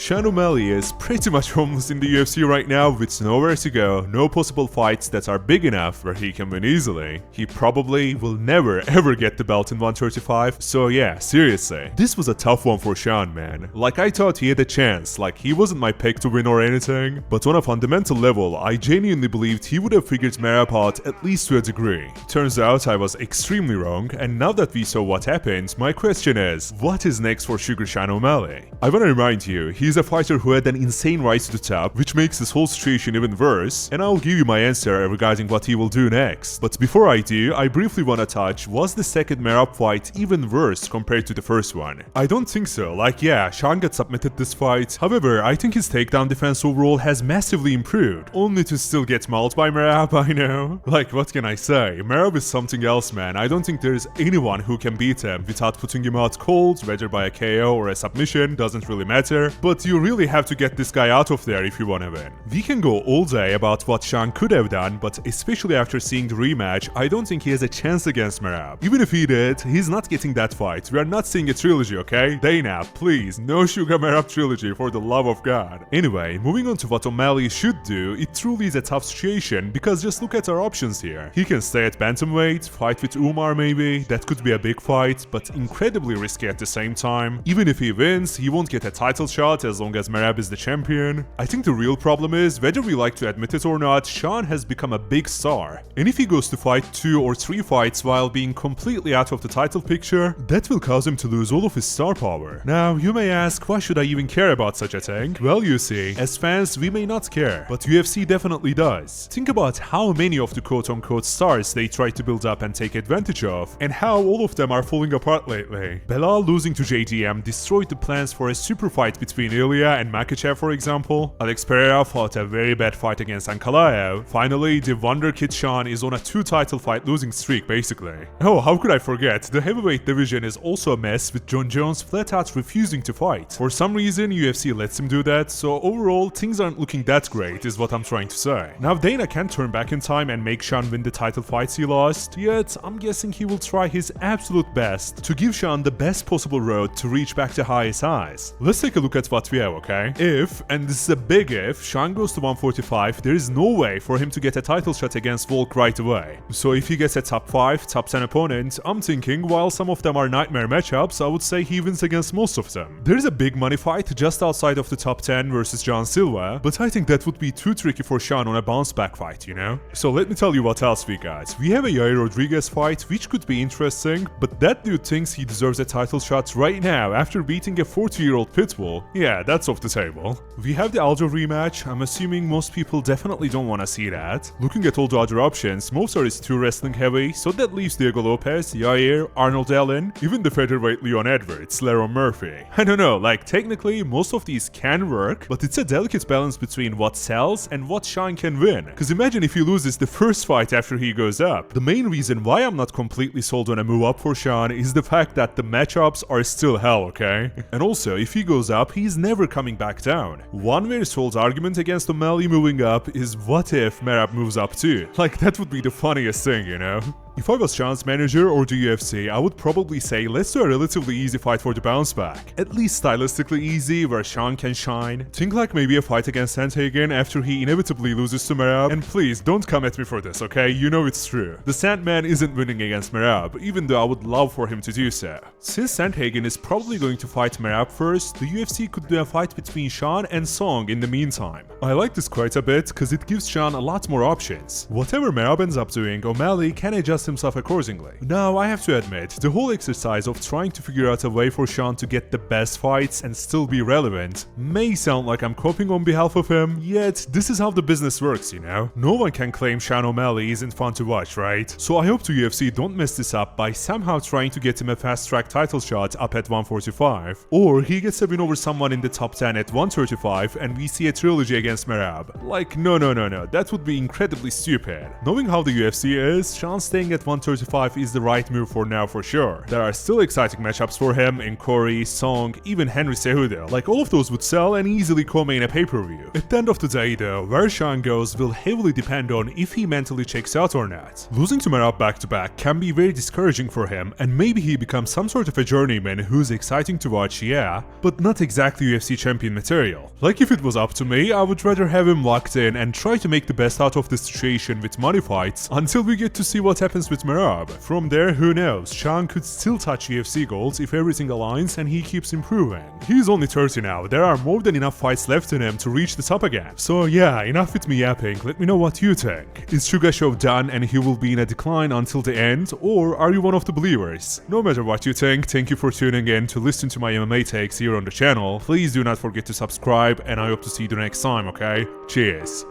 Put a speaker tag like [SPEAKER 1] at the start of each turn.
[SPEAKER 1] Sean O'Malley is pretty much homeless in the UFC right now with nowhere to go, no possible fights that are big enough where he can win easily. He probably will never ever get the belt in 135, so yeah, seriously. This was a tough one for Sean, man. Like, I thought he had a chance, like he wasn't my pick to win or anything, but on a fundamental level, I genuinely believed he would have figured Merab out at least to a degree. Turns out I was extremely wrong, and now that we saw what happened, my question is, what is next for Suga Sean O'Malley? I wanna remind you, he's a fighter who had an insane rise to the top, which makes this whole situation even worse, and I'll give you my answer regarding what he will do next. But before I do, I briefly wanna touch, was the second Merab fight even worse compared to the first one? I don't think so. Like, yeah, Sean got submitted this fight, however, I think his takedown defense overall has massively improved, only to still get mauled by Merab. I know. Like, what can I say? Merab is something else, man. I don't think there's anyone who can beat him without putting him out cold, whether by a KO or a submission, doesn't really matter, but you really have to get this guy out of there if you wanna win. We can go all day about what Sean could have done, but especially after seeing the rematch, I don't think he has a chance against Merab. Even if he did, he's not getting that fight. We are not seeing a trilogy, okay? Dana, please, no Suga Merab trilogy, for the love of God. Anyway, moving on to what O'Malley should do, it truly is a tough situation, because just look at our options here. He can stay at bantamweight, fight with Umar maybe, that could be a big fight, but incredibly risky at the same time. Even if he wins, he won't get a title shot as long as Merab is the champion. I think the real problem is, whether we like to admit it or not, Sean has become a big star. And if he goes to fight 2 or 3 fights while being completely out of the title picture, that will cause him to lose all of his star power. Now, you may ask, why should I even care about such a thing? Well, you see, as fans, we may not care, but UFC definitely does. Think about how many of the quote-unquote stars they try to build up and take advantage of, and how all of them are falling apart lately. Belal losing to JDM destroyed the plans for a super fight between Ilya and Makhachev, for example. Alex Pereira fought a very bad fight against Ankalaev. Finally, the Wonder Kid Sean is on a 2-title fight losing streak, basically. Oh, how could I forget? The heavyweight division is also a mess, with John Jones flat out refusing to fight. For some reason, UFC lets him do that, so overall, things aren't looking that great, is what I'm trying to say. Now, Dana can turn back in time and make Sean win the title fights he lost, yet I'm guessing he will try his absolute best to give Sean the best possible road to reach back to highest highs. Let's take a look at what we have, okay? If, and this is a big if, Sean goes to 145, there is no way for him to get a title shot against Volk right away. So if he gets a top 5, top 10 opponent, I'm thinking while some of them are nightmare matchups, I would say he wins against most of them. There's a big money fight just outside of the top 10 versus John Silva, but I think that would be too tricky for Sean on a bounce back fight, you know? So let me tell you what else we got. We have a Yair Rodriguez fight, which could be interesting, but that dude thinks he deserves a title shot right now after beating a 40-year-old Pitbull. Yeah, that's off the table. We have the Aljo rematch. I'm assuming most people definitely don't want to see that. Looking at all the other options, Mozart is too wrestling heavy, so that leaves Diego Lopez, Yair, Arnold Allen, even the featherweight Leon Edwards, Lerone Murphy. I don't know, like technically most of these can work, but it's a delicate balance between what sells and what Sean can win. Cause imagine if he loses the first fight after he goes up. The main reason why I'm not completely sold on a move up for Sean is the fact that the matchups are still hell, okay? And also, if he goes up, he's never coming back down. One very sold argument against O'Malley moving up is what if Merab moves up too? Like, that would be the funniest thing, you know? If I was Sean's manager or the UFC, I would probably say let's do a relatively easy fight for the bounce back. At least stylistically easy, where Sean can shine. Think like maybe a fight against Sandhagen after he inevitably loses to Merab. And please, don't come at me for this, okay? You know it's true. The Sandman isn't winning against Merab, even though I would love for him to do so. Since Sandhagen is probably going to fight Merab first, the UFC could do a fight between Sean and Song in the meantime. I like this quite a bit, cause it gives Sean a lot more options. Whatever Merab ends up doing, O'Malley can adjust himself accordingly. Now, I have to admit, the whole exercise of trying to figure out a way for Sean to get the best fights and still be relevant may sound like I'm coping on behalf of him, yet this is how the business works, you know? No one can claim Sean O'Malley isn't fun to watch, right? So I hope the UFC don't mess this up by somehow trying to get him a fast-track title shot up at 145, or he gets a win over someone in the top 10 at 135 and we see a trilogy against Merab. Like, no, that would be incredibly stupid. Knowing how the UFC is, Sean staying staying at 135 is the right move for now for sure. There are still exciting matchups for him in Corey, Song, even Henry Cejudo. Like all of those would sell and easily co-main a pay-per-view. At the end of the day though, where Sean goes will heavily depend on if he mentally checks out or not. Losing to Merab back-to-back can be very discouraging for him, and maybe he becomes some sort of a journeyman who's exciting to watch, yeah, but not exactly UFC champion material. Like if it was up to me, I would rather have him locked in and try to make the best out of the situation with money fights until we get to see what happens with Merab. From there, who knows, Sean could still touch UFC goals if everything aligns and he keeps improving. He's only 30 now, there are more than enough fights left in him to reach the top again. So yeah, enough with me yapping, let me know what you think. Is Suga Show done and he will be in a decline until the end, or are you one of the believers? No matter what you think, thank you for tuning in to listen to my MMA takes here on the channel. Please do not forget to subscribe, and I hope to see you next time, okay? Cheers.